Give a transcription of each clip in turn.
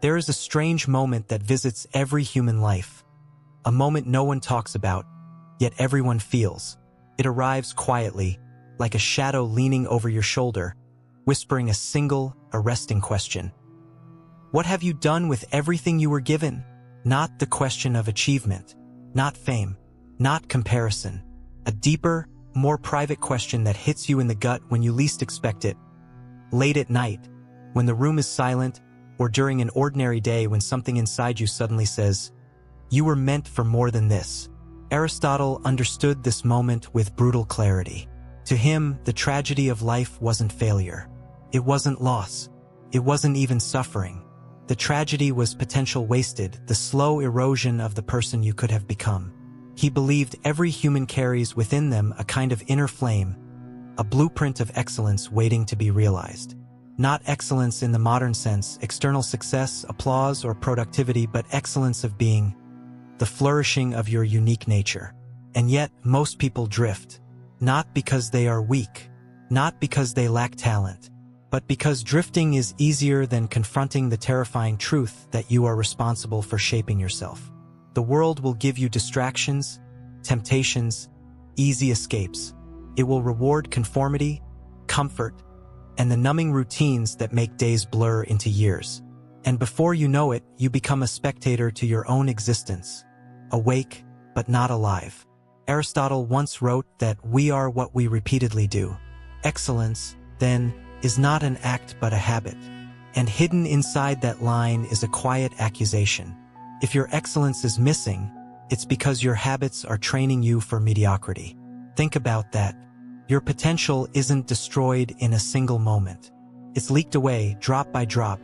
There is a strange moment that visits every human life. A moment no one talks about, yet everyone feels. It arrives quietly, like a shadow leaning over your shoulder, whispering a single, arresting question. What have you done with everything you were given? Not the question of achievement, not fame, not comparison. A deeper, more private question that hits you in the gut when you least expect it. Late at night, when the room is silent, or during an ordinary day when something inside you suddenly says, "You were meant for more than this." Aristotle understood this moment with brutal clarity. To him, the tragedy of life wasn't failure. It wasn't loss. It wasn't even suffering. The tragedy was potential wasted, the slow erosion of the person you could have become. He believed every human carries within them a kind of inner flame, a blueprint of excellence waiting to be realized. Not excellence in the modern sense, external success, applause, or productivity, but excellence of being, the flourishing of your unique nature. And yet, most people drift, not because they are weak, not because they lack talent, but because drifting is easier than confronting the terrifying truth that you are responsible for shaping yourself. The world will give you distractions, temptations, easy escapes. It will reward conformity, comfort, and the numbing routines that make days blur into years. And before you know it, you become a spectator to your own existence, awake but not alive. Aristotle once wrote that we are what we repeatedly do. Excellence, then, is not an act but a habit. And hidden inside that line is a quiet accusation. If your excellence is missing, it's because your habits are training you for mediocrity. Think about that. Your potential isn't destroyed in a single moment. It's leaked away, drop by drop,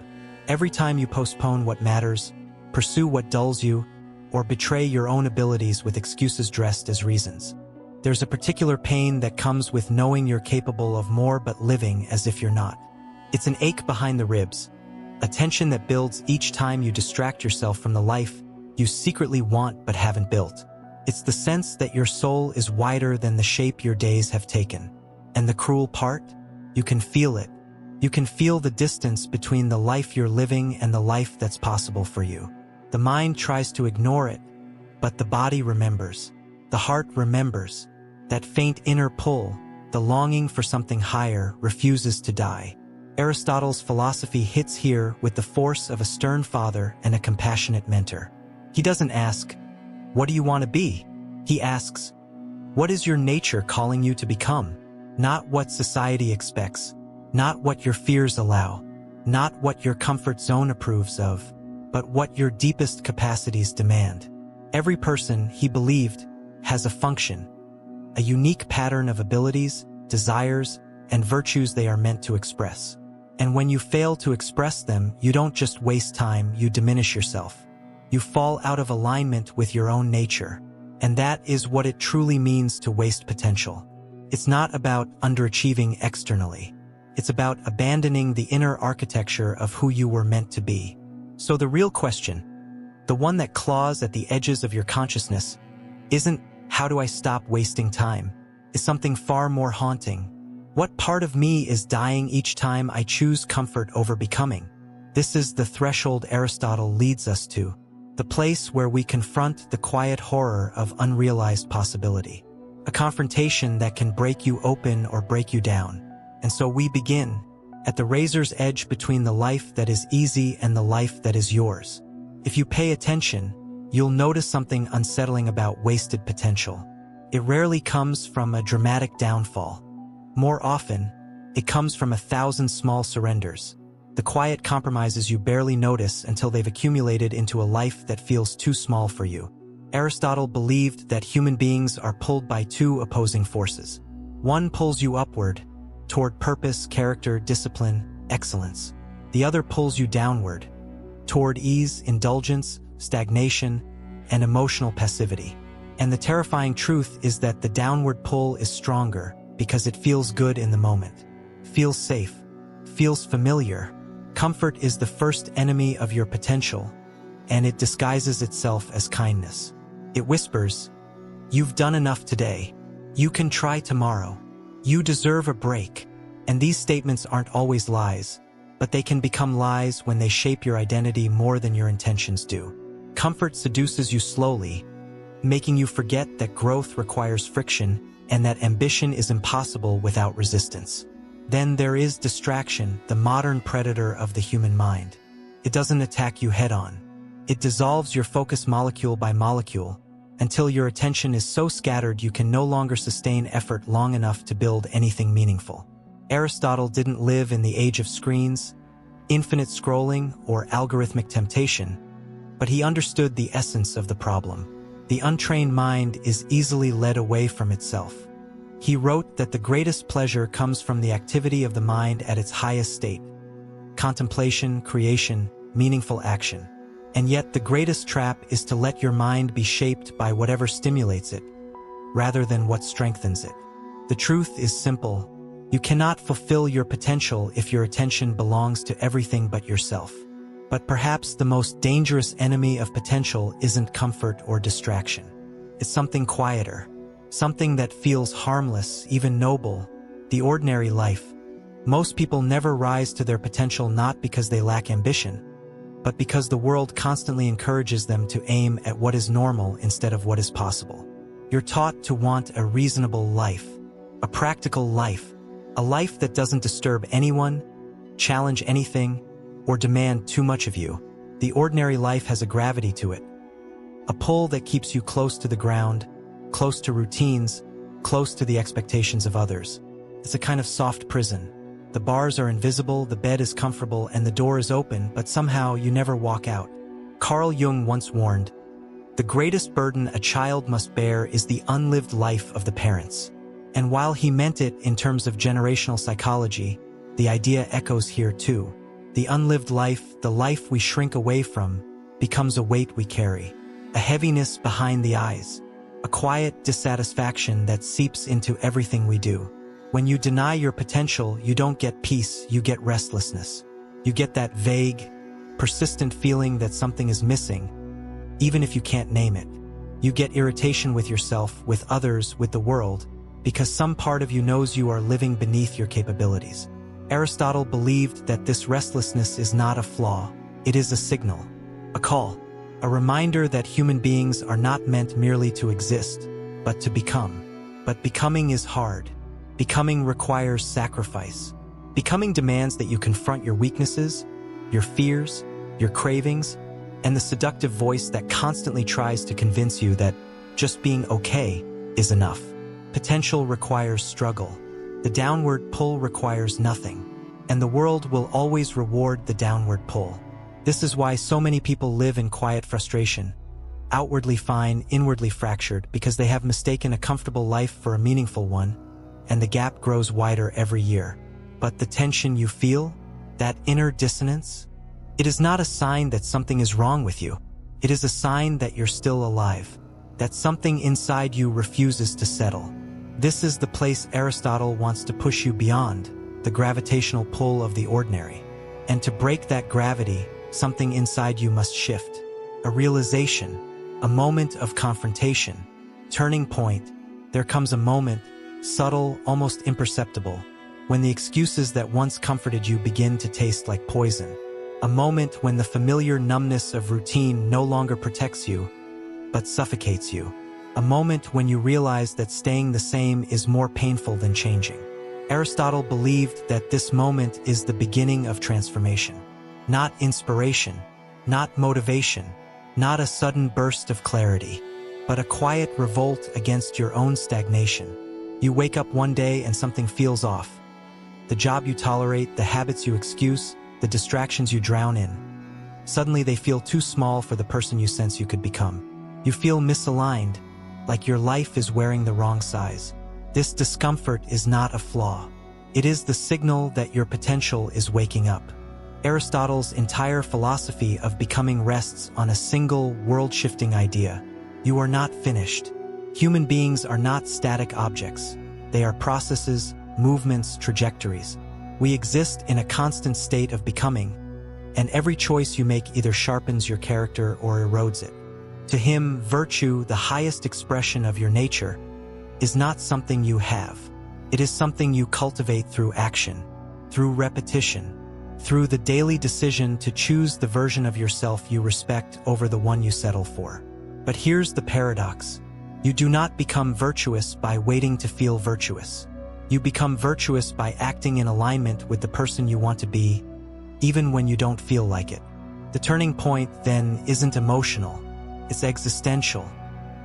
every time you postpone what matters, pursue what dulls you, or betray your own abilities with excuses dressed as reasons. There's a particular pain that comes with knowing you're capable of more but living as if you're not. It's an ache behind the ribs, a tension that builds each time you distract yourself from the life you secretly want but haven't built. It's the sense that your soul is wider than the shape your days have taken. And the cruel part? You can feel it. You can feel the distance between the life you're living and the life that's possible for you. The mind tries to ignore it, but the body remembers. The heart remembers. That faint inner pull, the longing for something higher, refuses to die. Aristotle's philosophy hits here with the force of a stern father and a compassionate mentor. He doesn't ask, "What do you want to be?" He asks, "What is your nature calling you to become?" Not what society expects, not what your fears allow, not what your comfort zone approves of, but what your deepest capacities demand. Every person, he believed, has a function, a unique pattern of abilities, desires, and virtues they are meant to express. And when you fail to express them, you don't just waste time, you diminish yourself. You fall out of alignment with your own nature. And that is what it truly means to waste potential. It's not about underachieving externally. It's about abandoning the inner architecture of who you were meant to be. So the real question, the one that claws at the edges of your consciousness, isn't "How do I stop wasting time?" Is something far more haunting. What part of me is dying each time I choose comfort over becoming? This is the threshold Aristotle leads us to, the place where we confront the quiet horror of unrealized possibility. A confrontation that can break you open or break you down. And so we begin, at the razor's edge between the life that is easy and the life that is yours. If you pay attention, you'll notice something unsettling about wasted potential. It rarely comes from a dramatic downfall. More often, it comes from 1,000 small surrenders, the quiet compromises you barely notice until they've accumulated into a life that feels too small for you. Aristotle believed that human beings are pulled by two opposing forces. One pulls you upward, toward purpose, character, discipline, excellence. The other pulls you downward, toward ease, indulgence, stagnation, and emotional passivity. And the terrifying truth is that the downward pull is stronger because it feels good in the moment, feels safe, feels familiar. Comfort is the first enemy of your potential, and it disguises itself as kindness. It whispers, "You've done enough today. You can try tomorrow. You deserve a break." And these statements aren't always lies. but they can become lies when they shape your identity more than your intentions do. Comfort seduces you slowly, making you forget that growth requires friction and that ambition is impossible without resistance. Then there is distraction, the modern predator of the human mind. It doesn't attack you head-on. It dissolves your focus molecule by molecule, until your attention is so scattered you can no longer sustain effort long enough to build anything meaningful. Aristotle didn't live in the age of screens, infinite scrolling, or algorithmic temptation, but he understood the essence of the problem. The untrained mind is easily led away from itself. He wrote that the greatest pleasure comes from the activity of the mind at its highest state: contemplation, creation, meaningful action. And yet the greatest trap is to let your mind be shaped by whatever stimulates it, rather than what strengthens it. The truth is simple. You cannot fulfill your potential if your attention belongs to everything but yourself. But perhaps the most dangerous enemy of potential isn't comfort or distraction. It's something quieter, something that feels harmless, even noble, the ordinary life. Most people never rise to their potential not because they lack ambition, but because the world constantly encourages them to aim at what is normal instead of what is possible. You're taught to want a reasonable life, a practical life, a life that doesn't disturb anyone, challenge anything, or demand too much of you. The ordinary life has a gravity to it, a pull that keeps you close to the ground, close to routines, close to the expectations of others. It's a kind of soft prison. The bars are invisible, the bed is comfortable, and the door is open, but somehow you never walk out. Carl Jung once warned, "The greatest burden a child must bear is the unlived life of the parents." And while he meant it in terms of generational psychology, the idea echoes here too. The unlived life, the life we shrink away from, becomes a weight we carry, a heaviness behind the eyes, a quiet dissatisfaction that seeps into everything we do. When you deny your potential, you don't get peace, you get restlessness. You get that vague, persistent feeling that something is missing, even if you can't name it. You get irritation with yourself, with others, with the world, because some part of you knows you are living beneath your capabilities. Aristotle believed that this restlessness is not a flaw, it is a signal, a call, a reminder that human beings are not meant merely to exist, but to become. But becoming is hard. Becoming requires sacrifice. Becoming demands that you confront your weaknesses, your fears, your cravings, and the seductive voice that constantly tries to convince you that just being okay is enough. Potential requires struggle. The downward pull requires nothing, and the world will always reward the downward pull. This is why so many people live in quiet frustration, outwardly fine, inwardly fractured, because they have mistaken a comfortable life for a meaningful one, and the gap grows wider every year. But the tension you feel, that inner dissonance, it is not a sign that something is wrong with you. It is a sign that you're still alive, that something inside you refuses to settle. This is the place Aristotle wants to push you beyond, the gravitational pull of the ordinary. And to break that gravity, something inside you must shift. A realization, a moment of confrontation, turning point. There comes a moment, subtle, almost imperceptible, when the excuses that once comforted you begin to taste like poison. A moment when the familiar numbness of routine no longer protects you, but suffocates you. A moment when you realize that staying the same is more painful than changing. Aristotle believed that this moment is the beginning of transformation. Not inspiration, not motivation, not a sudden burst of clarity, but a quiet revolt against your own stagnation. You wake up one day and something feels off. The job you tolerate, the habits you excuse, the distractions you drown in. Suddenly they feel too small for the person you sense you could become. You feel misaligned, like your life is wearing the wrong size. This discomfort is not a flaw. It is the signal that your potential is waking up. Aristotle's entire philosophy of becoming rests on a single world-shifting idea. You are not finished. Human beings are not static objects. They are processes, movements, trajectories. We exist in a constant state of becoming, and every choice you make either sharpens your character or erodes it. To him, virtue, the highest expression of your nature, is not something you have. It is something you cultivate through action, through repetition, through the daily decision to choose the version of yourself you respect over the one you settle for. But here's the paradox. You do not become virtuous by waiting to feel virtuous. You become virtuous by acting in alignment with the person you want to be, even when you don't feel like it. The turning point, then, isn't emotional. It's existential.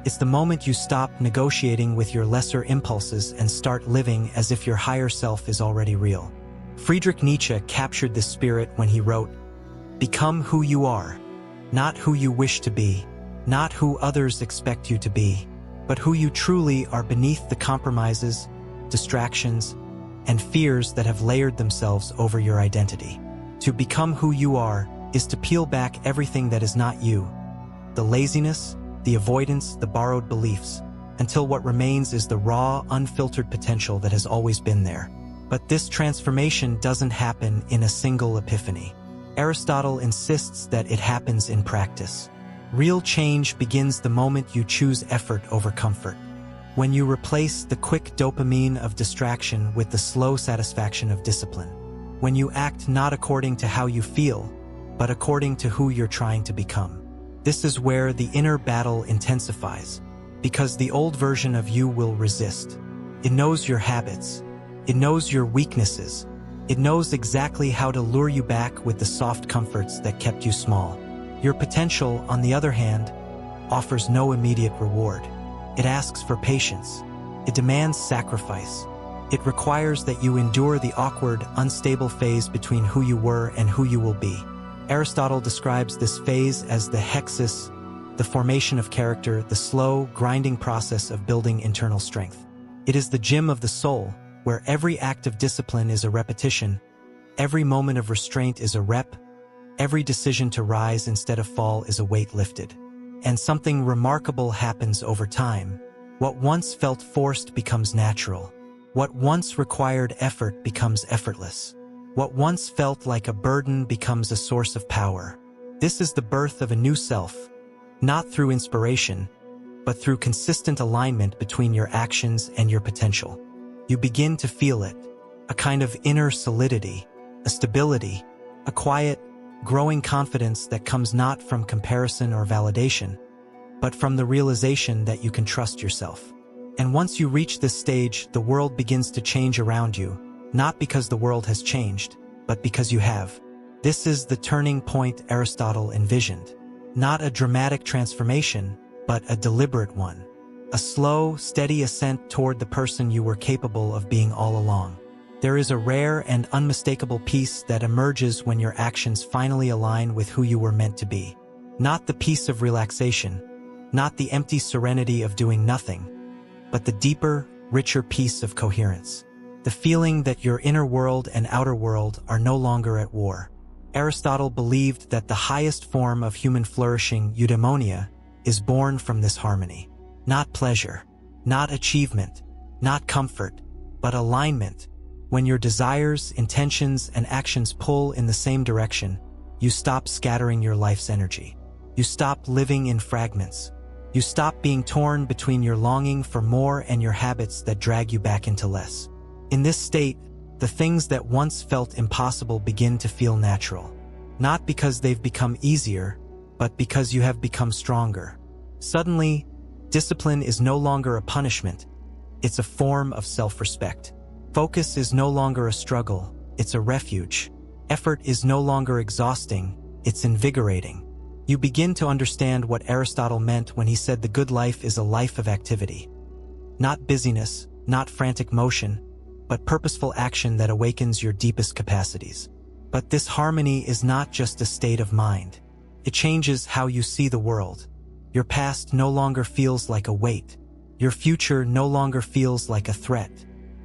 It's the moment you stop negotiating with your lesser impulses and start living as if your higher self is already real. Friedrich Nietzsche captured this spirit when he wrote, "Become who you are, not who you wish to be, not who others expect you to be, but who you truly are beneath the compromises, distractions, and fears that have layered themselves over your identity." To become who you are is to peel back everything that is not you, the laziness, the avoidance, the borrowed beliefs, until what remains is the raw, unfiltered potential that has always been there. But this transformation doesn't happen in a single epiphany. Aristotle insists that it happens in practice. Real change begins the moment you choose effort over comfort. When you replace the quick dopamine of distraction with the slow satisfaction of discipline. When you act not according to how you feel, but according to who you're trying to become. This is where the inner battle intensifies, because the old version of you will resist. It knows your habits. It knows your weaknesses. It knows exactly how to lure you back with the soft comforts that kept you small. Your potential, on the other hand, offers no immediate reward. It asks for patience. It demands sacrifice. It requires that you endure the awkward, unstable phase between who you were and who you will be. Aristotle describes this phase as the hexis, the formation of character, the slow, grinding process of building internal strength. It is the gym of the soul, where every act of discipline is a repetition, every moment of restraint is a rep, every decision to rise instead of fall is a weight lifted. And something remarkable happens over time. What once felt forced becomes natural. What once required effort becomes effortless. What once felt like a burden becomes a source of power. This is the birth of a new self, not through inspiration, but through consistent alignment between your actions and your potential. You begin to feel it, a kind of inner solidity, a stability, a quiet, growing confidence that comes not from comparison or validation, but from the realization that you can trust yourself. And once you reach this stage, the world begins to change around you, not because the world has changed, but because you have. This is the turning point Aristotle envisioned. Not a dramatic transformation, but a deliberate one. A slow, steady ascent toward the person you were capable of being all along. There is a rare and unmistakable peace that emerges when your actions finally align with who you were meant to be. Not the peace of relaxation, not the empty serenity of doing nothing, but the deeper, richer peace of coherence. The feeling that your inner world and outer world are no longer at war. Aristotle believed that the highest form of human flourishing, eudaimonia, is born from this harmony. Not pleasure, not achievement, not comfort, but alignment. When your desires, intentions, and actions pull in the same direction, you stop scattering your life's energy. You stop living in fragments. You stop being torn between your longing for more and your habits that drag you back into less. In this state, the things that once felt impossible begin to feel natural. Not because they've become easier, but because you have become stronger. Suddenly, discipline is no longer a punishment, it's a form of self-respect. Focus is no longer a struggle, it's a refuge. Effort is no longer exhausting, it's invigorating. You begin to understand what Aristotle meant when he said the good life is a life of activity. Not busyness, not frantic motion, but purposeful action that awakens your deepest capacities. But this harmony is not just a state of mind. It changes how you see the world. Your past no longer feels like a weight. Your future no longer feels like a threat.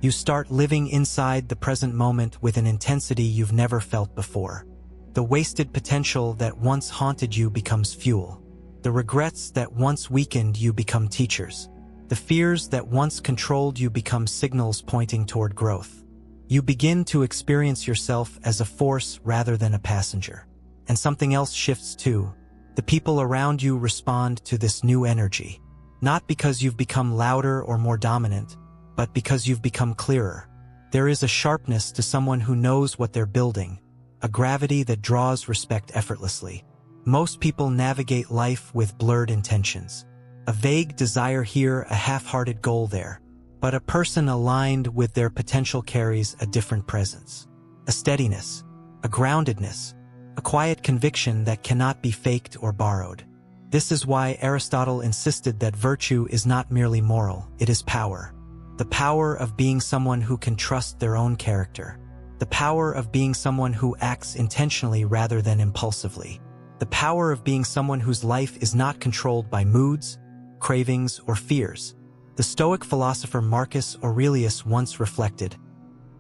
You start living inside the present moment with an intensity you've never felt before. The wasted potential that once haunted you becomes fuel. The regrets that once weakened you become teachers. The fears that once controlled you become signals pointing toward growth. You begin to experience yourself as a force rather than a passenger. And something else shifts too. The people around you respond to this new energy. Not because you've become louder or more dominant, but because you've become clearer. There is a sharpness to someone who knows what they're building, a gravity that draws respect effortlessly. Most people navigate life with blurred intentions. A vague desire here, a half-hearted goal there. But a person aligned with their potential carries a different presence. A steadiness, a groundedness, a quiet conviction that cannot be faked or borrowed. This is why Aristotle insisted that virtue is not merely moral, it is power. The power of being someone who can trust their own character. The power of being someone who acts intentionally rather than impulsively. The power of being someone whose life is not controlled by moods, cravings, or fears. The Stoic philosopher Marcus Aurelius once reflected,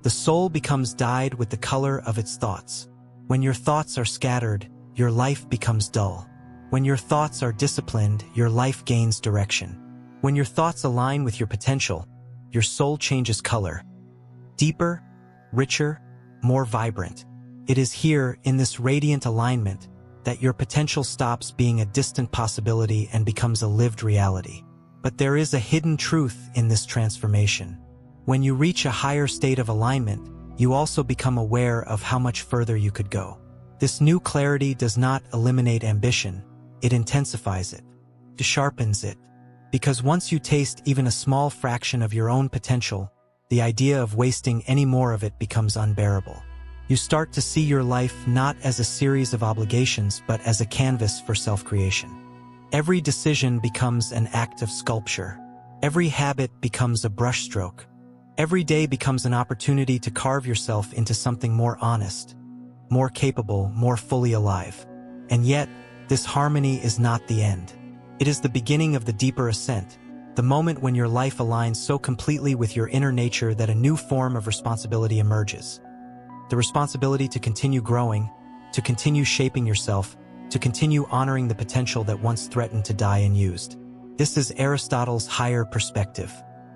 "The soul becomes dyed with the color of its thoughts. When your thoughts are scattered, your life becomes dull. When your thoughts are disciplined, your life gains direction. When your thoughts align with your potential, your soul changes color. Deeper, richer, more vibrant. It is here, in this radiant alignment, that your potential stops being a distant possibility and becomes a lived reality. But there is a hidden truth in this transformation. When you reach a higher state of alignment, you also become aware of how much further you could go. This new clarity does not eliminate ambition, it intensifies it, it sharpens it. Because once you taste even a small fraction of your own potential, the idea of wasting any more of it becomes unbearable. You start to see your life not as a series of obligations but as a canvas for self-creation. Every decision becomes an act of sculpture. Every habit becomes a brushstroke. Every day becomes an opportunity to carve yourself into something more honest, more capable, more fully alive. And yet, this harmony is not the end. It is the beginning of the deeper ascent, the moment when your life aligns so completely with your inner nature that a new form of responsibility emerges. The responsibility to continue growing, to continue shaping yourself, to continue honoring the potential that once threatened to die unused. This is Aristotle's higher perspective.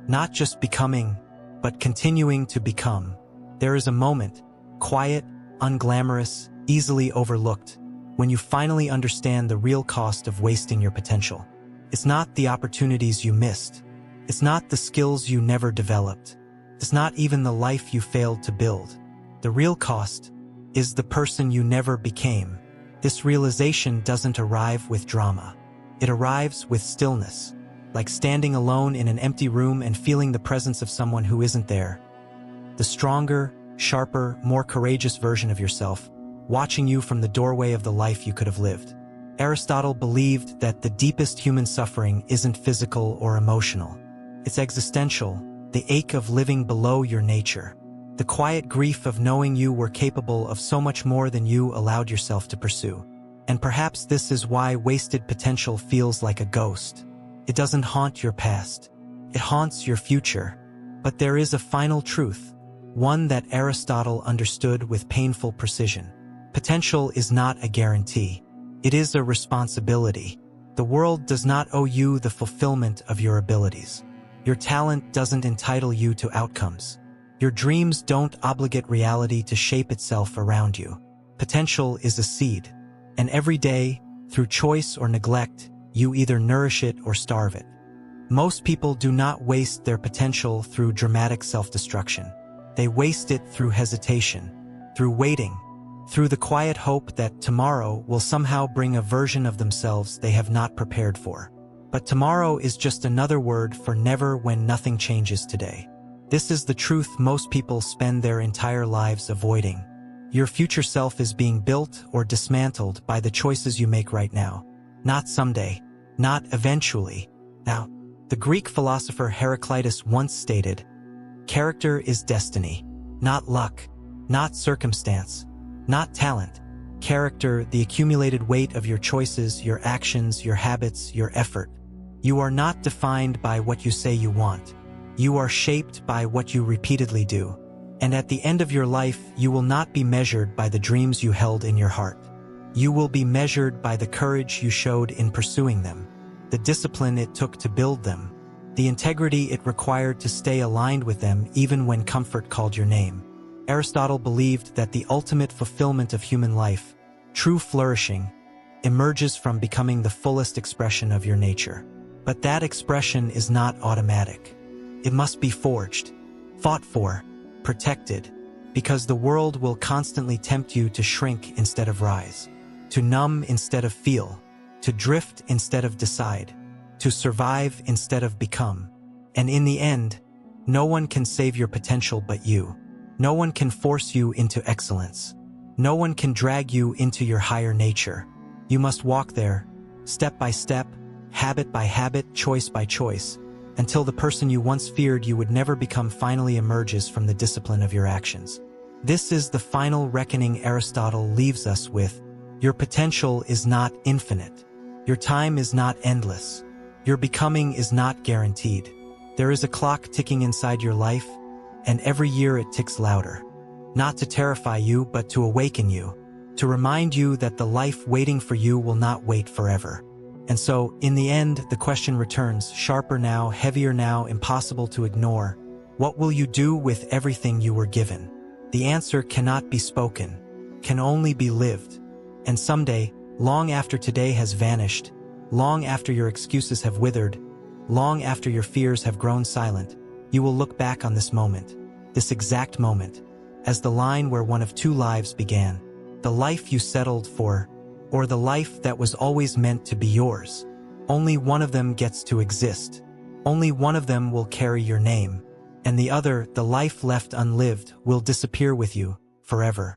Not just becoming, but continuing to become. There is a moment, quiet, unglamorous, easily overlooked, when you finally understand the real cost of wasting your potential. It's not the opportunities you missed. It's not the skills you never developed. It's not even the life you failed to build. The real cost is the person you never became. This realization doesn't arrive with drama. It arrives with stillness, like standing alone in an empty room and feeling the presence of someone who isn't there. The stronger, sharper, more courageous version of yourself, watching you from the doorway of the life you could have lived. Aristotle believed that the deepest human suffering isn't physical or emotional. It's existential, the ache of living below your nature. The quiet grief of knowing you were capable of so much more than you allowed yourself to pursue. And perhaps this is why wasted potential feels like a ghost. It doesn't haunt your past. It haunts your future. But there is a final truth, one that Aristotle understood with painful precision. Potential is not a guarantee. It is a responsibility. The world does not owe you the fulfillment of your abilities. Your talent doesn't entitle you to outcomes. Your dreams don't obligate reality to shape itself around you. Potential is a seed, and every day, through choice or neglect, you either nourish it or starve it. Most people do not waste their potential through dramatic self-destruction. They waste it through hesitation, through waiting, through the quiet hope that tomorrow will somehow bring a version of themselves they have not prepared for. But tomorrow is just another word for never when nothing changes today. This is the truth most people spend their entire lives avoiding. Your future self is being built or dismantled by the choices you make right now. Not someday, not eventually, now. The Greek philosopher Heraclitus once stated, "Character is destiny, not luck, not circumstance, not talent. Character, the accumulated weight of your choices, your actions, your habits, your effort. You are not defined by what you say you want. You are shaped by what you repeatedly do. And at the end of your life, you will not be measured by the dreams you held in your heart. You will be measured by the courage you showed in pursuing them, the discipline it took to build them, the integrity it required to stay aligned with them even when comfort called your name." Aristotle believed that the ultimate fulfillment of human life, true flourishing, emerges from becoming the fullest expression of your nature. But that expression is not automatic. It must be forged, fought for, protected, Because the world will constantly tempt you to shrink instead of rise, to numb instead of feel, to drift instead of decide, to survive instead of become. And in the end, no one can save your potential but you. No one can force you into excellence. No one can drag you into your higher nature. You must walk there, step by step, habit by habit, choice by choice, until the person you once feared you would never become finally emerges from the discipline of your actions. This is the final reckoning Aristotle leaves us with. Your potential is not infinite. Your time is not endless. Your becoming is not guaranteed. There is a clock ticking inside your life, and every year it ticks louder. Not to terrify you, but to awaken you, to remind you that the life waiting for you will not wait forever. And so, in the end, the question returns, sharper now, heavier now, impossible to ignore. What will you do with everything you were given? The answer cannot be spoken, can only be lived. And someday, long after today has vanished, long after your excuses have withered, long after your fears have grown silent, you will look back on this moment, this exact moment, as the line where one of two lives began, the life you settled for, or the life that was always meant to be yours. Only one of them gets to exist. Only one of them will carry your name, and the other, the life left unlived, will disappear with you forever.